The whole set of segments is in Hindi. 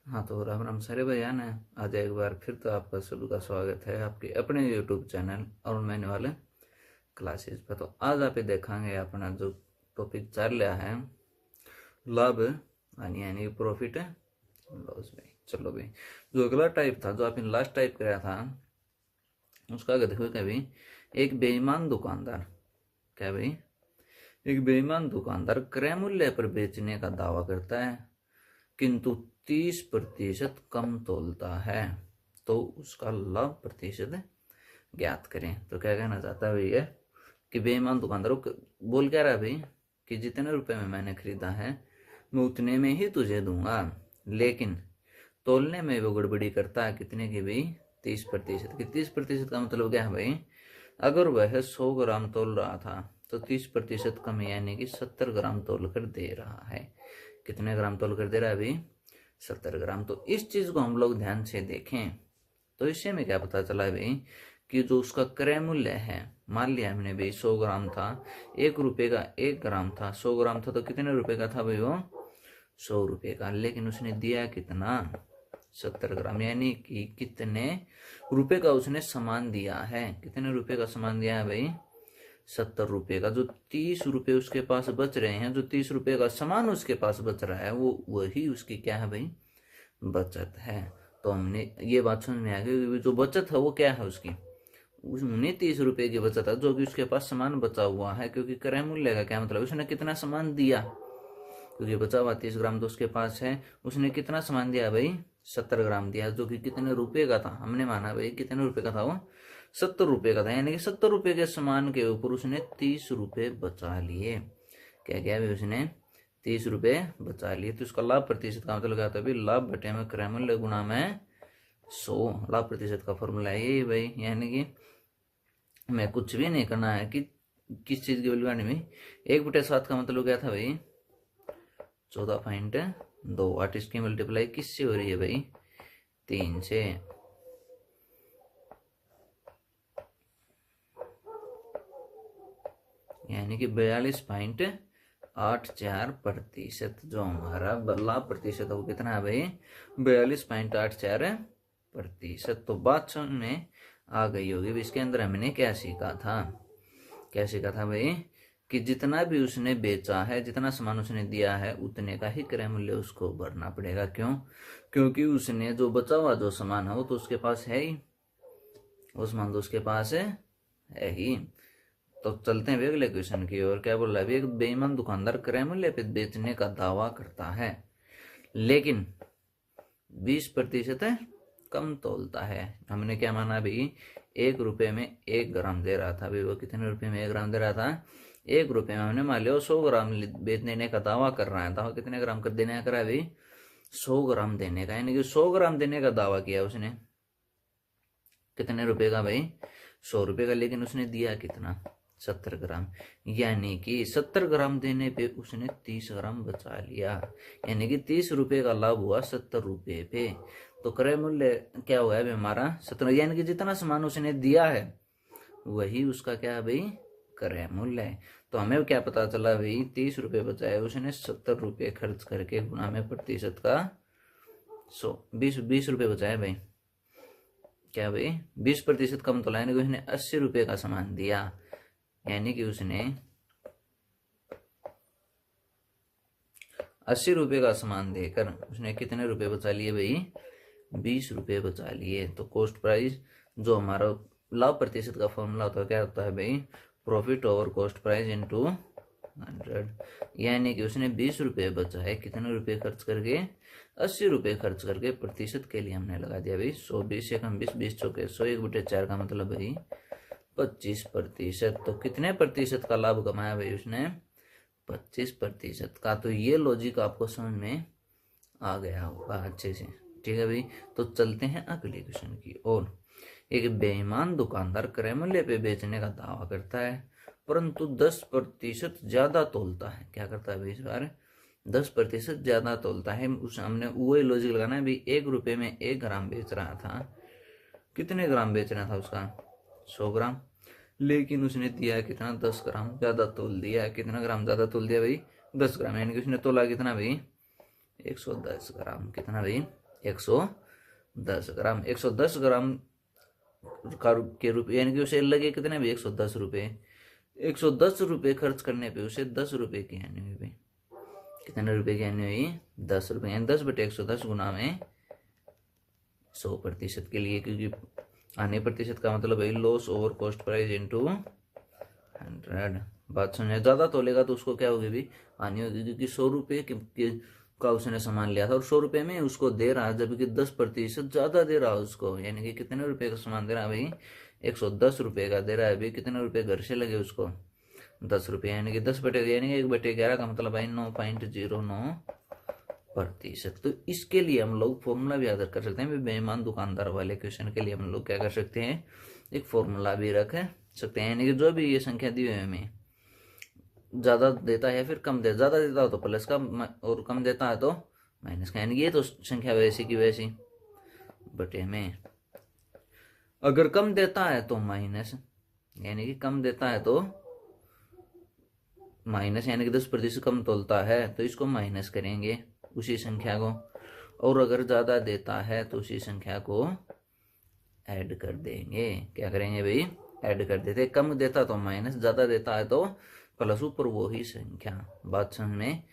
हाँ तो राम राम सारे भैया ने आज एक बार फिर तो आपका सभी का स्वागत है आपके अपने यूट्यूब चैनल अरुण मैन वाले क्लासेस पे। तो आज आप देखेंगे अपना जो टॉपिक चल रहा है लाभ यानी प्रॉफिट लॉस। भाई चलो भाई, जो अगला टाइप था जो आपने लास्ट टाइप कराया था उसका देखो क्या भाई, एक बेईमान दुकानदार। क्या भाई, एक बेईमान दुकानदार क्रय मूल्य पर बेचने का दावा करता है किंतु 30% कम तोलता है, तो उसका लाभ प्रतिशत ज्ञात करें। तो क्या कहना चाहता है भैया कि बेईमान दुकानदार बोल क्या रहा है भाई कि जितने रुपए में मैंने खरीदा है मैं उतने में ही तुझे दूंगा, लेकिन तोलने में वो गड़बड़ी करता है। कितने की भाई? 30% की। 30% का मतलब क्या है भाई? अगर वह 100 ग्राम तोल रहा था तो 30% कम यानी कि 70 ग्राम तोल कर दे रहा है। कितने ग्राम तोल कर दे रहा है भाई? 70 ग्राम। तो इस चीज को हम लोग ध्यान से देखें तो इससे में क्या पता चला भाई कि जो उसका क्रय मूल्य है, मान लिया हमने भाई 100 ग्राम था, 1 रुपए का 1 ग्राम था, 100 ग्राम था तो कितने रुपए का था भाई वो? 100 रुपए का। लेकिन उसने दिया कितना? 70 ग्राम। यानी कि कितने रुपए का उसने सामान दिया है? कितने रुपए का सामान दिया है भाई? 70 रुपए का। जो 30 रुपए उसके पास बच रहे हैं, जो 30 रुपए का सामान उसके पास बच रहा है, वो वही उसकी क्या है भाई? बचत है। तो हमने ये बात समझ में आ गई, जो बचत है वो क्या है उसकी? उसने 30 रुपए की बचत है जो कि उसके पास सामान बचा हुआ है, क्योंकि क्रय मूल्य का क्या मतलब? उसने कितना सामान दिया, क्योंकि बचा हुआ 30 ग्राम तो उसके पास है। उसने कितना सामान दिया भाई? 70 ग्राम दिया, जो कि कितने रुपए का था? हमने माना भाई कितने रुपए का था वो? 70 रुपए का था। यानी कि 70 रुपए के सामान के ऊपर उसने 30 रुपए बचा लिए। क्या क्या भाई? उसने 30 रुपए बचा लिए। तो उसका लाभ प्रतिशत का मतलब क्या होता है भाई? लाभ बटे में क्रय मूल्य गुणा में 100। लाभ प्रतिशत का फॉर्मूला है यही भाई। यानी कि हमें कुछ भी नहीं करना है कि किस चीज की वैल्यू आने में। 1/7 का मतलब क्या था भाई? 14.2। आठ इसकी मल्टीप्लाई किससे हो रही है भाई? 3 से। यानी कि 42.84%। जो हमारा लाभ प्रतिशत है वो कितना है भाई? 42.84%। तो बात समझ में आ गई होगी। इसके अंदर हमने क्या सीखा था? क्या सीखा था भाई? कि जितना भी उसने बेचा है, जितना सामान उसने दिया है, उतने का ही क्रय मूल्य उसको भरना पड़ेगा। क्यों? क्योंकि उसने जो बचा हुआ जो सामान है वो तो उसके पास है ही, वो सामान तो उसके पास है ही। तो चलते हैं अगले क्वेश्चन की ओर। क्या बोल रहा है? एक बेईमान दुकानदार क्रय मूल्य पे बेचने का दावा करता है लेकिन 20% कम तोलता है। हमने क्या माना भाई? 1 रुपए में 1 ग्राम दे रहा था भाई। वो कितने रुपए में 1 ग्राम दे रहा था? 1 रुपए में। हमने मान लिया 100 ग्राम बेच देने का दावा कर रहा है। दावा कितने ग्राम कर देने का है भाई? 100 ग्राम देने का। यानी कि 100 ग्राम देने का दावा किया उसने। कितने रुपए का भाई? 100 रुपए का। लेकिन उसने दिया कितना? 70 ग्राम। यानी कि 70 ग्राम देने पे उसने 30 ग्राम बचा लिया। यानी कि 30 रुपए का लाभ हुआ 70 रुपए पे। तो क्रय मूल्य क्या हुआ है हमारा? 70। यानी कि जितना सामान उसने दिया है वही उसका क्या है भाई? क्रय मूल्य है। तो हमें क्या पता चला भाई? 30 रुपए बचाए उसने 70 रुपए खर्च करके, गुना में प्रतिशत का 100। 20 रुपए बचाए भाई। क्या भाई? 20% कम तोला। यानी कि उसने 80 रुपए का सामान दिया। यानी कि उसने 80 रुपए का सामान देकर उसने कितने रुपए बचा लिए भाई? 20 रुपए बचा लिए। तो कॉस्ट प्राइस, जो हमारा लाभ प्रतिशत का फॉर्मूला होता है, क्या होता है भाई? Profit over cost price into 100। यानी कि उसने 20 रुपए बचाए कितने रुपए खर्च करके? 80 रुपए खर्च करके। प्रतिशत के लिए हमने लगा दिया भाई 100। 20 से कम 20, 20 चौके 100, 1/4 का मतलब भाई 25%। तो कितने प्रतिशत का लाभ कमाया भाई उसने? 25% का। तो ये लॉजिक आपको समझ में आ गया होगा अच्छे से। ठीक है भाई। तो चलते हैं अगले क्वेश्चन की ओर। एक बेईमान दुकानदार क्रय मूल्य पे बेचने का दावा करता है परंतु 10% ज्यादा तोलता है। क्या करता है भाई इस बार? 10% ज्यादा तोलता है। उस हमने वही लॉजिक लगाना है भाई। 1 रुपए में 1 ग्राम बेच रहा था, कितने ग्राम बेचना था उसका? 100 ग्राम। लेकिन उसने दिया कितना? 10 ग्राम ज्यादा तोल दिया। कितना ग्राम ज्यादा तोल दिया भाई? 10 ग्राम। यानी कि उसने तोला कितना भाई? 110 ग्राम। कितना भाई? 110 ग्राम। 110 ग्राम के रुपये यानी कि उसे लगे कितने भी 110 रुपये। 110 रुपये खर्च करने पे उसे 10 रुपये की हानि हुई भाई। कितने रुपए की हानि हुई? 10 रुपये, यानी 10/110 गुना में 100% के लिए, क्योंकि हानि प्रतिशत का मतलब है loss over cost price into 100। बात समझे? ज्यादा तोलेगा तो उसको क्या होगी भी? हानि होगी, क्योंकि 100 रुपये का उसने सामान लिया था और 100 रुपये में उसको दे रहा है, जबकि 10% ज्यादा दे रहा है उसको। यानी कि कितने रुपए का सामान दे रहा है भाई? 110 रुपये का दे रहा है भाई। कितने रुपए घर से लगे उसको? 10 रुपये, यानी कि 10 यानी कि 1/11 का मतलब भाई 9.09%। तो इसके लिए हम लोग फॉर्मूला भी याद कर सकते हैं। बेईमान दुकानदार वाले क्वेश्चन के लिए हम लोग क्या कर सकते हैं? एक फॉर्मूला भी रख सकते हैं। यानी कि जो भी ये संख्या दी हुई है हमें, ज्यादा देता है फिर कम दे, ज्यादा देता हो तो प्लस का और कम देता है तो माइनस का, यानी कि ये तो संख्या वैसी की वैसी बटे में। अगर कम देता है तो माइनस, यानी कि कम देता है तो माइनस, यानी कि 10% कम तोलता है तो इसको माइनस करेंगे उसी संख्या को। और अगर ज्यादा देता है तो उसी संख्या को ऐड कर देंगे। क्या करेंगे भाई? ऐड कर देते। कम देता तो माइनस, ज्यादा देता है तो प्लस, ऊपर वो ही संख्या। बात समझ में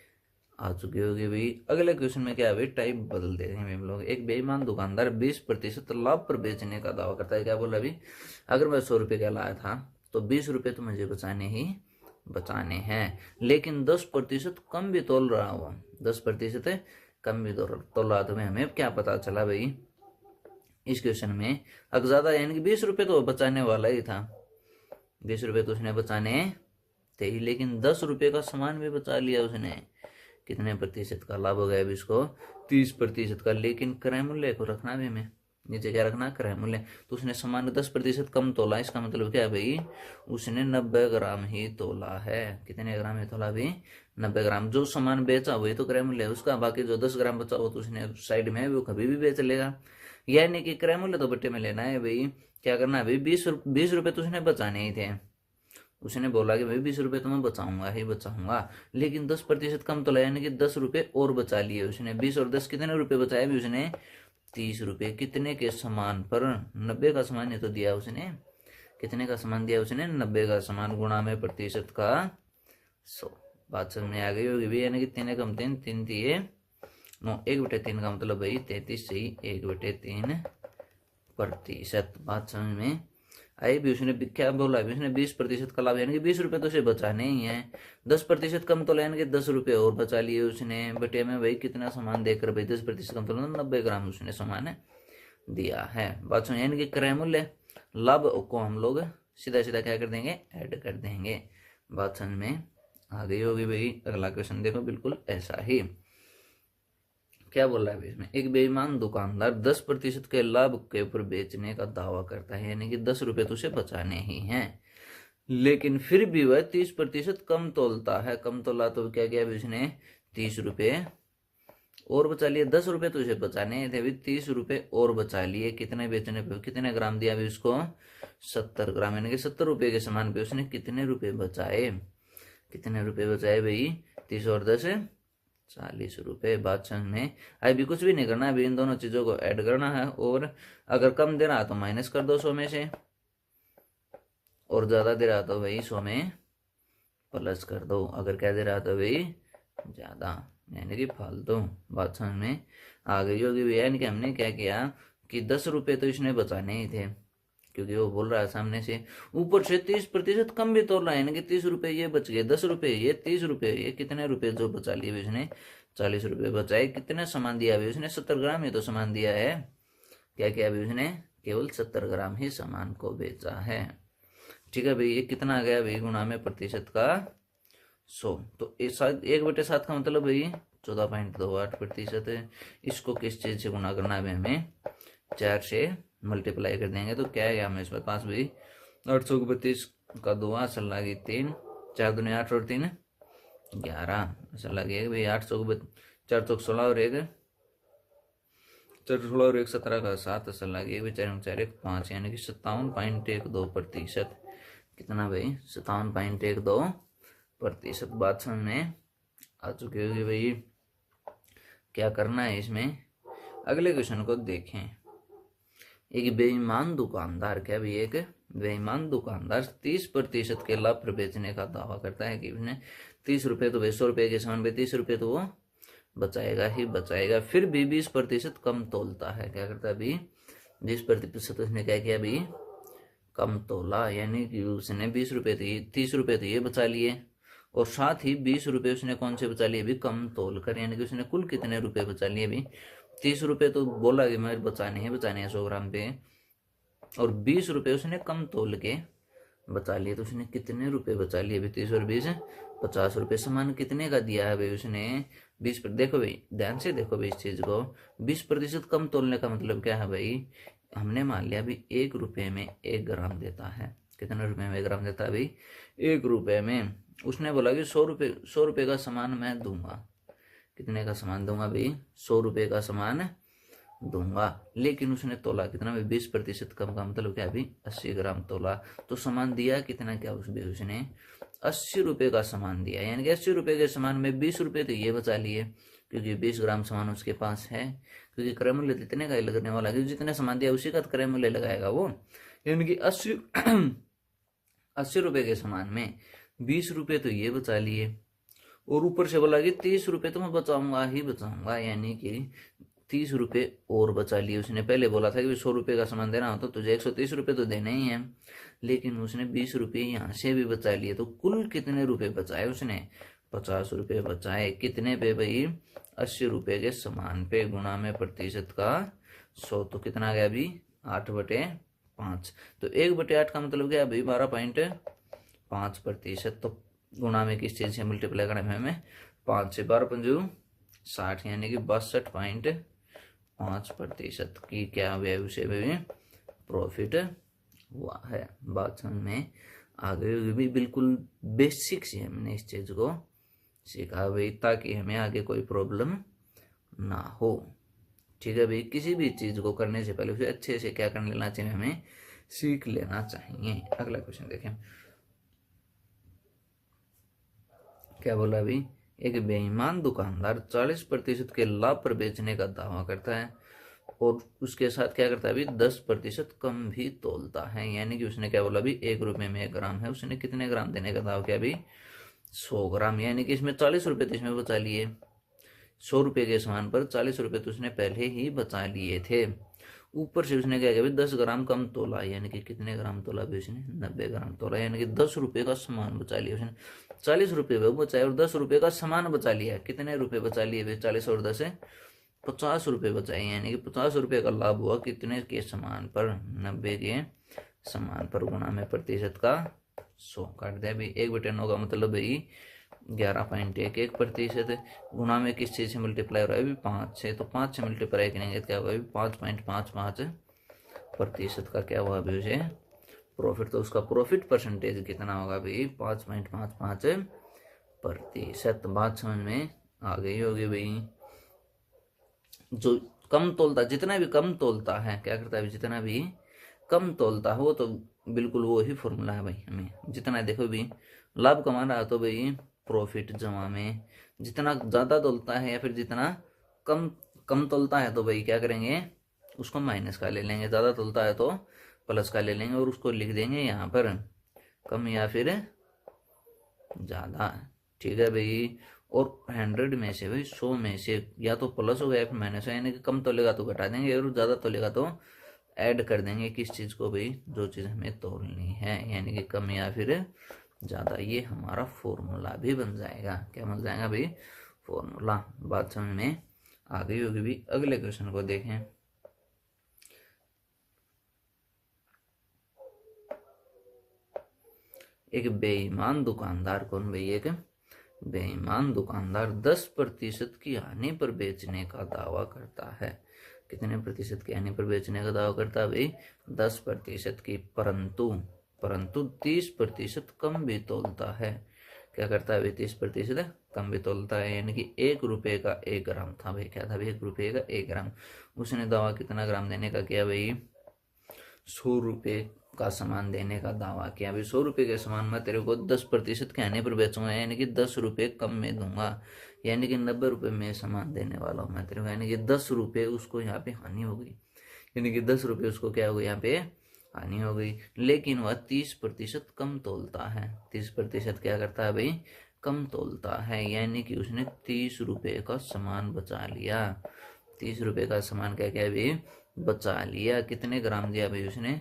आ चुकी होगी भाई। अगले क्वेश्चन में क्या है भाई? टाइप बदल देते हैं हम लोग। एक बेईमान दुकानदार 20% लाभ पर बेचने का दावा करता है। क्या बोला अभी? अगर मैं 100 रुपये का लाया था तो 20 रुपये तो मुझे बचाने हैं, लेकिन 10% कम भी तोल रहा हूँ। 10% कम भी तोल रहा, तो हमें क्या पता चला भाई इस क्वेश्चन में? अगर ज्यादा, यानी कि 20 रुपये तो बचाने वाला ही था, 20 रुपये तो उसने बचाने थे ही, लेकिन 10 रुपये का सामान भी बचा लिया उसने। कितने प्रतिशत का लाभ हो गया अभी इसको? 30% का। लेकिन क्रय मूल्य को रखना भी हमें, नीचे क्या रखना? क्रय मूल्य। तो उसने सामान 10% कम तोला, इसका मतलब क्या है भाई? उसने 90 ग्राम ही तोला है। कितने ग्राम ही तोला भाई? 90 ग्राम। जो सामान बेचा वही तो क्रय मूल्य है उसका, बाकी जो 10 ग्राम बचा वो तो उसने साइड में वो कभी भी बेच लेगा। यानी कि क्रय मूल्य तो बट्टे में लेना है भाई। क्या करना है भाई? 20 रुपये तो उसने बचाने ही थे। उसने बोला कि भाई 20 रुपये तो मैं बचाऊंगा ही बचाऊंगा, लेकिन 10% कम तो, यानी कि 10 रुपये और बचा लिए उसने। 20 और 10 कितने रुपए बचाए भी उसने? 30 रुपये। कितने के सामान पर? 90 का सामान ही तो दिया उसने। कितने का सामान दिया उसने? 90 का सामान, गुणा में प्रतिशत का 100। बात समझ में आ गई होगी भी। यानी कि 3 कम 3 3 दिए 9, 1/3 का मतलब भाई 33 से ही 1/3%। बात समझ में आई भी। उसने क्या बोला भी? उसने 20% का लाभ, यानी कि 20 रुपये तो उसे बचाने ही है। 10% कम तो, यानी कि 10 रुपये और बचा लिए उसने। बटे में भाई कितना सामान देकर भाई 10% कम तो 90 ग्राम उसने सामान दिया है। बात सुन, यानी कि क्रय मूल्य लाभ को हम लोग सीधा सीधा क्या कर देंगे? ऐड कर देंगे। बात समझ में आ गई होगी भाई। अगला क्वेश्चन देखो, बिल्कुल ऐसा ही। क्या बोल रहा है इसमें? एक बेईमान दुकानदार 10% के लाभ के ऊपर बेचने का दावा करता है, यानी कि 10 रुपये तो उसे बचाने ही हैं, लेकिन फिर भी वह 30% कम तोलता है। कम तोला तो क्या किया उसने? 30 रुपये और बचा लिए। 10 रुपये तो उसे बचाने थे, भी 30 रुपये और बचा लिए। कितने बेचने पे? कितने ग्राम दिया भी उसको? 70 ग्राम, यानी कि 70 रुपये के सामान पे उसने कितने रुपये बचाए? कितने रुपये बचाए भाई? 30 और 10 40 रुपये। बात समझ में? अभी कुछ भी नहीं करना है, अभी इन दोनों चीजों को ऐड करना है। और अगर कम दे रहा है तो माइनस कर दो 100 में से, और ज्यादा दे रहा तो भाई 100 में प्लस कर दो। अगर क्या दे रहा तो भाई ज्यादा, यानी कि फालतू। बात समझ में आ गई होगी भैया। यानी कि हमने क्या किया कि 10 रुपये तो इसने बचाने ही थे, क्योंकि वो बोल रहा है सामने से, ऊपर से 30% कम भी तोड़ रहा है, यानी कि 30 रुपये ये बच गए, 10 रुपये ये, 30 रुपये ये। कितने रुपये जो बचा लिए उसने? 40 रुपये बचाए। कितने सामान दिया अभी उसने? 70 ग्राम ही तो सामान दिया है। क्या किया अभी उसने? केवल 70 ग्राम ही सामान को बेचा है। ठीक है भाई। ये कितना आ गया भाई? गुणा में प्रतिशत का 100। तो 1/7 का मतलब भाई 14.28% है। इसको किस चीज से गुणा करना है हमें? 4 से मल्टीप्लाई कर देंगे तो क्या है हमें इसमें पास भाई? 832 का 2 असल लगी 3, 4 दूनी 8 और 3 11 असल लगी भाई। 4 चौक 16 और 1 17 का 7 असल लगी भाई। 4 4 1 5, यानी कि 57.12%। कितना भाई? 57.12%। बात समझ में आ चुकी होगी भाई। क्या करना है इसमें? अगले क्वेश्चन को देखें। एक बेईमान दुकानदार, क्या भी एक बेईमान दुकानदार 30% के लाभ पर बेचने का दावा करता है कि उसने 30 रुपए तो 100 रुपए के सामान पे 30 रुपए तो वो बचाएगा ही बचाएगा, फिर भी 20% कम तोलता है। क्या करता है अभी 20% उसने क्या किया अभी कम तोला, यानी कि उसने 20 रुपए थे 30 रुपए तो ये बचा लिए और साथ ही 20 रुपए उसने कौन से बचा लिए अभी कम तोल कर, यानी कि उसने कुल कितने रुपए बचा लिए अभी 30 रुपए तो बोला कि मैं बचाने हैं 100 ग्राम पे, और 20 रुपए उसने कम तोल के बचा लिए, तो उसने कितने रुपए बचा लिए अभी 30 और 20 50 रुपए। सामान कितने का दिया है भाई उसने 20 देखो भाई ध्यान से देखो भाई इस चीज को, 20% कम तोलने का मतलब क्या है भाई, हमने मान लिया अभी 1 रुपए में 1 ग्राम देता है, कितने रुपए में 1 ग्राम देता है भाई 1 रुपए में। उसने बोला कि 100 रुपए का सामान मैं दूंगा, कितने का सामान दूंगा भाई 100 रुपए का सामान दूंगा, लेकिन उसने तोला कितना भाई 20% कम का मतलब क्या अभी 80 ग्राम तोला, तो सामान दिया कितना क्या उसने 80 रुपए का सामान दिया, यानी कि 80 रुपए के सामान में 20 रुपए तो ये बचा लिए क्योंकि 20 ग्राम सामान उसके पास है, क्योंकि क्रय मूल्य इतने का ही लगने वाला है, जितने सामान दिया उसी का क्रय मूल्य लगाएगा वो, यानी कि 80 रुपए के सामान में 20 रुपए तो ये बचा लिए और ऊपर से बोला कि 30 रुपए तो मैं बचाऊंगा ही बचाऊंगा, यानी कि 30 रुपए और बचा लिए उसने। पहले बोला था कि 100 रुपए का सामान देना हो तो तुझे 130 रुपए तो देने ही है, लेकिन उसने 20 रुपए यहाँ से भी बचा लिए, तो कुल कितने रुपए बचाए उसने 50 रुपए बचाए, कितने पे भाई 80 रुपए के सामान पे, गुणा में प्रतिशत का 100, तो कितना गया अभी 8/5, तो 1/8 का मतलब क्या भाई 12.5%, तो गुणा में किस चीज से मल्टीप्लाई करना है हमें 5 से, 12×5 60, यानी कि 62.5% की क्या वैल्यू से भी प्रॉफिट हुआ है। बात समझ में आगे भी बिल्कुल बेसिक से हमने इस चीज को सीखा भाई, ताकि हमें आगे कोई प्रॉब्लम ना हो। ठीक है भाई, किसी भी चीज को करने से पहले उसे अच्छे से क्या कर लेना चाहिए, हमें सीख लेना चाहिए। अगला क्वेश्चन देखें, क्या बोला अभी, एक बेईमान दुकानदार 40% के लाभ पर बेचने का दावा करता है और उसके साथ क्या करता है अभी 10% कम भी तोलता है, यानी कि उसने क्या बोला अभी 1 रुपए में 1 ग्राम है, उसने कितने ग्राम देने का दावा किया अभी 100 ग्राम, यानी कि इसमें 40 रुपए तो इसमें बचा लिए, 100 रुपए के सामान पर 40 रुपए तो उसने पहले ही बचा लिए थे, ऊपर से उसने क्या किया 10 ग्राम कम तोला, यानी कि कितने ग्राम तोला भी उसने 90 ग्राम तोला, यानी कि 10 रुपए का सामान बचा लिया उसने, 40 रुपए वो बचाए और 10 रुपए का सामान बचा लिया, कितने रुपए बचा लिए भाई 40 और 10 50 रुपए बचाए, यानी कि 50 रुपए का लाभ हुआ कितने के सामान पर 90 के सामान पर, गुणा में प्रतिशत का 100 काट दिया भाई 1/9 का मतलब भाई 11.11%, गुणा में किस चीज से मल्टीप्लाई हो रहा है अभी 5 से, तो 5 से मल्टीप्लाई करेंगे तो क्या होगा अभी 5.55% का क्या हुआ अभी उसे प्रॉफिट, तो उसका प्रॉफिट परसेंटेज कितना होगा भाई 5.55%। बात समझ में आ गई होगी भाई। जो कम तोलता, जितना भी कम तोलता है क्या करता है, जितना भी कम तोलता है वो तो बिल्कुल वो ही फॉर्मूला है भाई, हमें जितना देखो भी लाभ कमा रहा है तो भाई प्रॉफिट जमा में, जितना ज्यादा तोलता है या फिर जितना कम कम तोलता है तो भाई क्या करेंगे उसको माइनस का ले लेंगे, ज्यादा तोलता है तो प्लस का ले लेंगे और उसको लिख देंगे यहाँ पर कम या फिर ज्यादा। ठीक है भाई, और 100 में से भाई 100 में से या तो प्लस होगा या फिर माइनस होगा, यानी कि कम तोलेगा तो घटा देंगे और ज्यादा तोलेगा तो ऐड कर देंगे, किस चीज को भाई जो चीज हमें तोलनी है, यानी कि कम या फिर ज्यादा, ये हमारा फॉर्मूला भी बन जाएगा, क्या बन जाएगा भाई फॉर्मूला। बात समझ में आ गई होगी भी। अगले क्वेश्चन को देखें, एक बेईमान दुकानदार, कौन भाई एक बेईमान दुकानदार 10% की हानि पर बेचने का दावा करता है, कितने प्रतिशत की हानि पर बेचने का दावा करता है भाई 10% की, परंतु 30% कम भी तोलता है, क्या करता है भाई 30% कम भी तोलता है, यानी कि 1 रुपए का 1 ग्राम था भाई, क्या था भाई 1 रुपए का 1 ग्राम, उसने दावा कितना ग्राम देने का किया भाई 100 रुपए का सामान देने का दावा किया भाई, 100 रुपए के सामान मैं तेरे को 10% के आने पर बेचूंगा, यानी कि 10 रुपए कम में दूंगा, यानी कि 90 रुपये में सामान देने वाला हूँ मैं तेरे को, यानी कि 10 रुपये उसको यहाँ पे हानि हो गई, यानी कि 10 रुपये उसको क्या हो गई यहाँ पे हानि हो गई। लेकिन वह 30% कम तोलता है, 30% क्या करता है भाई, कम तोलता है, यानी कि उसने 30 रुपये का सामान बचा लिया। 30 रुपये का सामान क्या क्या भाई बचा लिया। कितने ग्राम दिया भाई उसने,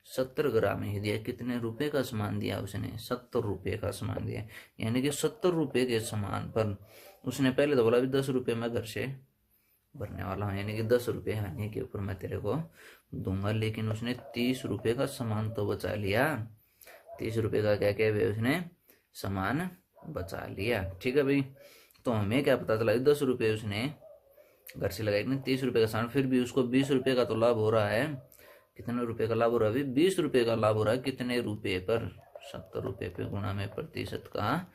70 ग्राम ही दिया। कितने रुपए का सामान दिया उसने, 70 रुपये का सामान दिया। यानी कि 70 रुपये के सामान पर उसने पहले तो बोला भी 10 रुपये मैं घर से भरने वाला हूँ, यानी कि 10 रुपये हानि के ऊपर मैं तेरे को दूंगा। लेकिन उसने 30 रुपये का सामान तो बचा लिया। 30 रुपये का क्या क्या भाई उसने सामान बचा लिया। ठीक है भाई, तो हमें क्या पता चला, 10 रुपये उसने घर से लगाई, 30 रुपये का सामान, फिर भी उसको 20 रुपये का तो लाभ हो रहा है। कितने रुपए का लाभ हो रहा है, 20 रुपये का लाभ हो रहा है। कितने रुपए पर, 70 रुपये पे गुणा में प्रतिशत का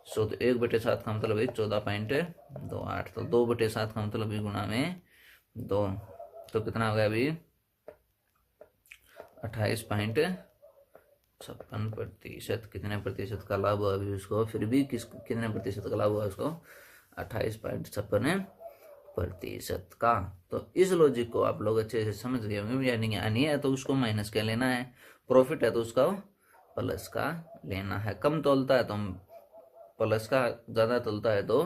100, तो 1/7 का मतलब 14.28, तो 2/7 का मतलब भी गुणा में 2, तो कितना हो गया अभी 28.56%। कितने प्रतिशत का लाभ हुआ अभी उसको, फिर भी कितने प्रतिशत का लाभ हुआ उसको, 28.56% का। तो इस लॉजिक को आप लोग अच्छे से समझ गए होंगे। यानी हानि है तो उसको माइनस क्या लेना है, प्रॉफिट है तो उसका प्लस का लेना है। कम तोलता है तो प्लस का, ज्यादा तोलता है तो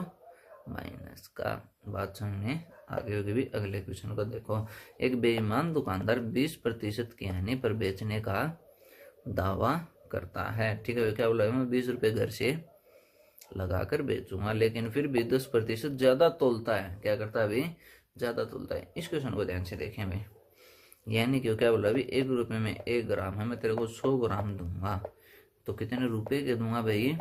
माइनस का। बात समझने आगे होगी भी। अगले क्वेश्चन को देखो। एक बेईमान दुकानदार 20% की हानि पर बेचने का दावा करता है। ठीक है, क्या बोला, मैं 20 रुपये घर से लगाकर बेचूंगा, लेकिन फिर भी 10% ज्यादा तोलता है। क्या करता है अभी, ज्यादा तोलता है। इस क्वेश्चन को ध्यान से देखें भाई, यानी कि क्या बोला अभी, 1 रुपये में 1 ग्राम है, मैं तेरे को 100 ग्राम दूंगा, तो कितने रुपए के दूंगा भाई,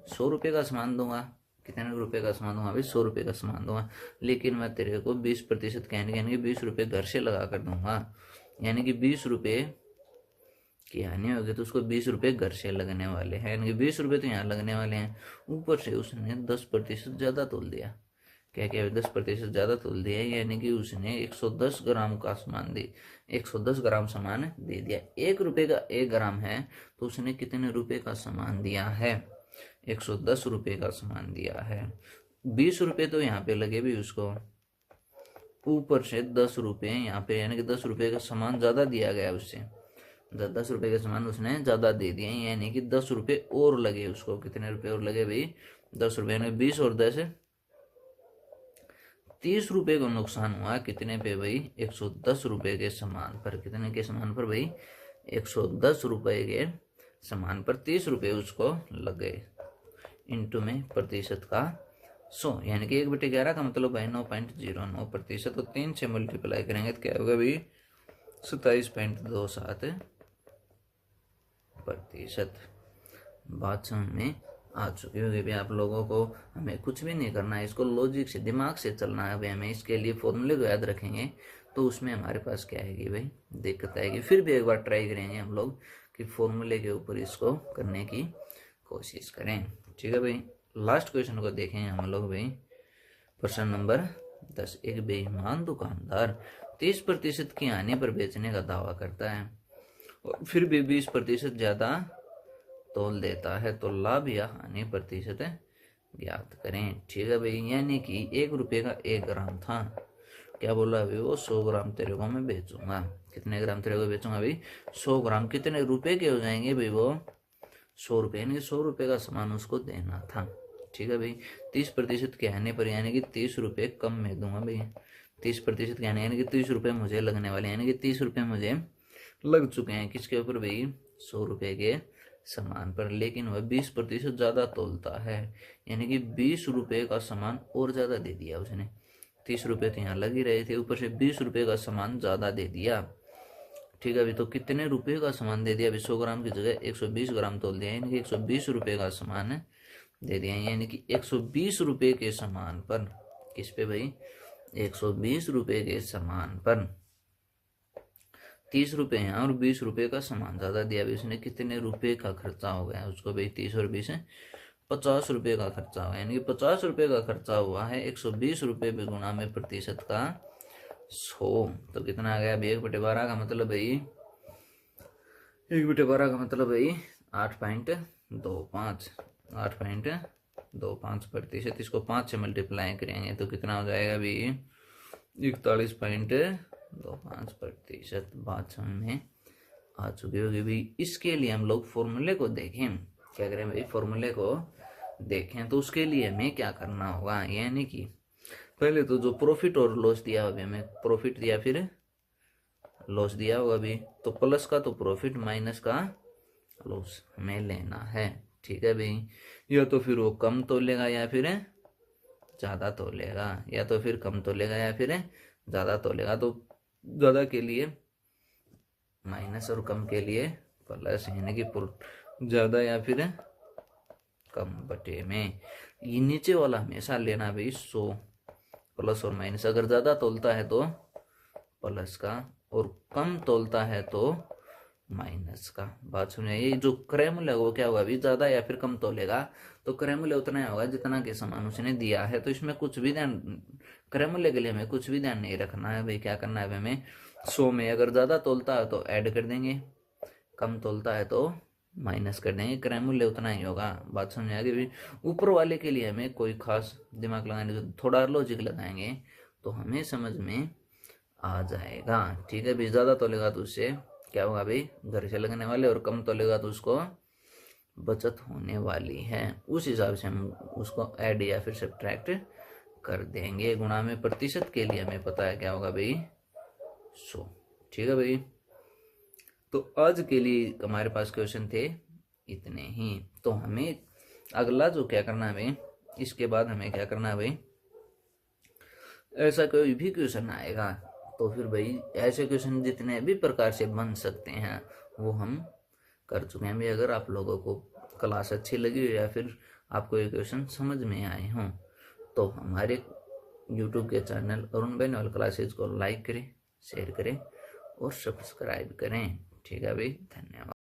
100 रुपये का सामान दूंगा। कितने रुपए का सामान दूंगा भाई, 100 रुपये का सामान दूंगा। लेकिन मैं तेरे को 20% यानी कि 20 रुपये घर से लगा कर दूंगा, यानी कि 20 रुपये की हानि होगी तो उसको 20 रुपये घर से लगने वाले हैं, यानी कि 20 रुपये तो यहाँ लगने वाले हैं। ऊपर से उसने 10% ज्यादा तोल दिया। क्या क्या 10% ज्यादा तोल दिया, यानी कि उसने 110 ग्राम का सामान दे 110 ग्राम सामान दे दिया। 1 रुपये का 1 ग्राम है तो उसने कितने रुपए का सामान दिया है, 110 रुपये का सामान दिया है। 20 रुपये तो यहाँ पे लगे भी उसको, ऊपर से 10 रुपये यहाँ पे, यानी कि 10 रुपये का सामान ज्यादा दिया गया उससे। 10 रुपये के सामान उसने ज्यादा दे दिए, यानी कि 10 रुपये और लगे उसको। कितने रुपए और लगे भाई, 10 रुपये, यानी 20 और 10 30 रुपये का नुकसान हुआ। कितने पे भाई, 110 रुपये के सामान पर। कितने के सामान पर भाई, 110 रुपये के सामान पर 30 रुपये उसको लग गए। इंटू में प्रतिशत का 100, यानी कि 1/11 का मतलब भाई 9.09%। तो 3 से मल्टीप्लाई करेंगे तो क्या होगा भाई, 27.27%। बात समझ में आ चुकी होगी भी आप लोगों को। हमें कुछ भी नहीं करना है, इसको लॉजिक से, दिमाग से चलना है भाई हमें। इसके लिए फॉर्मूले को याद रखेंगे तो उसमें हमारे पास क्या आएगी भाई, दिक्कत आएगी। फिर भी एक बार ट्राई करेंगे हम लोग कि फॉर्मूले के ऊपर इसको करने की कोशिश करें। ठीक है भाई, लास्ट क्वेश्चन को देखें हम लोग भाई। प्रश्न नंबर 10। एक बेईमान दुकानदार 30% की हानि पर बेचने का दावा करता है और फिर भी 20% ज्यादा तोल देता है, तो लाभ या हानि प्रतिशत ज्ञात करें। ठीक है भाई, यानी कि 1 रुपये का 1 ग्राम था। क्या बोला अभी वो, 100 ग्राम तेरे को मैं बेचूंगा। कितने ग्राम तेरे को बेचूंगा भाई, 100 ग्राम। कितने रुपए के हो जाएंगे भाई वो, 100 रुपये, यानी 100 रुपये का सामान उसको देना था। ठीक है भाई, 30% के आने पर, यानी कि 30 रुपये कम में दूंगा भाई। 30% के आने, यानी कि 30 रुपये मुझे लगने वाले, यानी कि 30 रुपये मुझे लग चुके हैं। किसके ऊपर भाई, 100 रुपये के सामान पर। लेकिन वह 20% ज्यादा तोलता है, यानी कि 20 रुपये का सामान और ज्यादा दे दिया उसने। 30 रुपये तो यहाँ लग ही रहे थे, ऊपर से 20 रुपये का सामान ज्यादा दे दिया। ठीक है अभी, तो कितने रुपए का सामान दे दिया अभी, 100 ग्राम की जगह 120 ग्राम तोल दिया, यानी कि 120 रुपये का सामान दे दिया। यानी कि 120 रुपये के सामान पर, किस पे भाई, 120 रुपये के सामान पर 30 रुपये है और 20 रुपये का सामान ज्यादा दिया भी उसने। कितने रुपए का खर्चा हो गया उसको भाई, 30 और 20 है 50 रुपये का खर्चा हुआ, यानी कि 50 रुपये का खर्चा हुआ है। 120 रुपये पे गुणा में प्रतिशत का 100, तो कितना आ गया भाई, 1/12 का मतलब भाई, 1/12 का मतलब भाई 8.25, 8.25 दो 5%, इसको 5 से मल्टीप्लाई करेंगे तो कितना हो जाएगा अभी 41.25%। बात समझ में आ चुकी होगी भाई। इसके लिए हम लोग फॉर्मूले को देखें, क्या करें भाई, फॉर्मूले को देखें। तो उसके लिए हमें क्या करना होगा, यानी कि पहले तो जो प्रॉफिट और लॉस दिया होगा, हमें प्रॉफिट दिया फिर लॉस दिया होगा अभी, तो प्लस का तो प्रॉफिट माइनस का लॉस हमें लेना है। ठीक है भाई, या तो फिर वो कम तोलेगा या फिर ज़्यादा तोलेगा, या तो फिर कम तोलेगा या फिर ज़्यादा तोलेगा। तो ज़्यादा के लिए माइनस और कम के लिए प्लस, यानी कि ज़्यादा या फिर कम बटे में। ये नीचे वाला हमेशा लेना भाई 100, प्लस और माइनस। अगर ज़्यादा तोलता है तो प्लस का और कम तोलता है तो माइनस का। बात सुनिए, ये जो क्रय मूल्य वो क्या होगा अभी, ज़्यादा या फिर कम तोलेगा तो क्रय मूल्य उतना ही होगा जितना के समान उसने दिया है। तो इसमें कुछ भी ध्यान, क्रय मूल्य के लिए हमें कुछ भी ध्यान नहीं रखना है भाई। क्या करना है हमें 100 में अगर ज़्यादा तोलता है तो ऐड कर देंगे, कम तोलता है तो माइनस कर देंगे, क्रय मूल्य उतना ही होगा। बात समझ आ गई। ऊपर वाले के लिए हमें कोई खास दिमाग लगाने की, थोड़ा लॉजिक लगाएंगे तो हमें समझ में आ जाएगा। ठीक है भाई, ज़्यादा तोलेगा तो उससे क्या होगा भाई, घर से लगने वाले, और कम तोलेगा तो उसको बचत होने वाली है। उस हिसाब से हम उसको ऐड या फिर सब्ट्रैक्ट कर देंगे। गुणा में प्रतिशत के लिए हमें पता है क्या होगा भाई 100। ठीक है भाई, तो आज के लिए हमारे पास क्वेश्चन थे इतने ही। तो हमें अगला जो क्या करना है भाई, इसके बाद हमें क्या करना है भाई, ऐसा कोई भी क्वेश्चन आएगा तो फिर भाई ऐसे क्वेश्चन जितने भी प्रकार से बन सकते हैं वो हम कर चुके हैं भाई। अगर आप लोगों को क्लास अच्छी लगी या फिर आपको ये क्वेश्चन समझ में आए हों तो हमारे यूट्यूब के चैनल अरुण बेनीवाल क्लासेज को लाइक करें, शेयर करें और सब्सक्राइब करें। ठीक है भाई, धन्यवाद।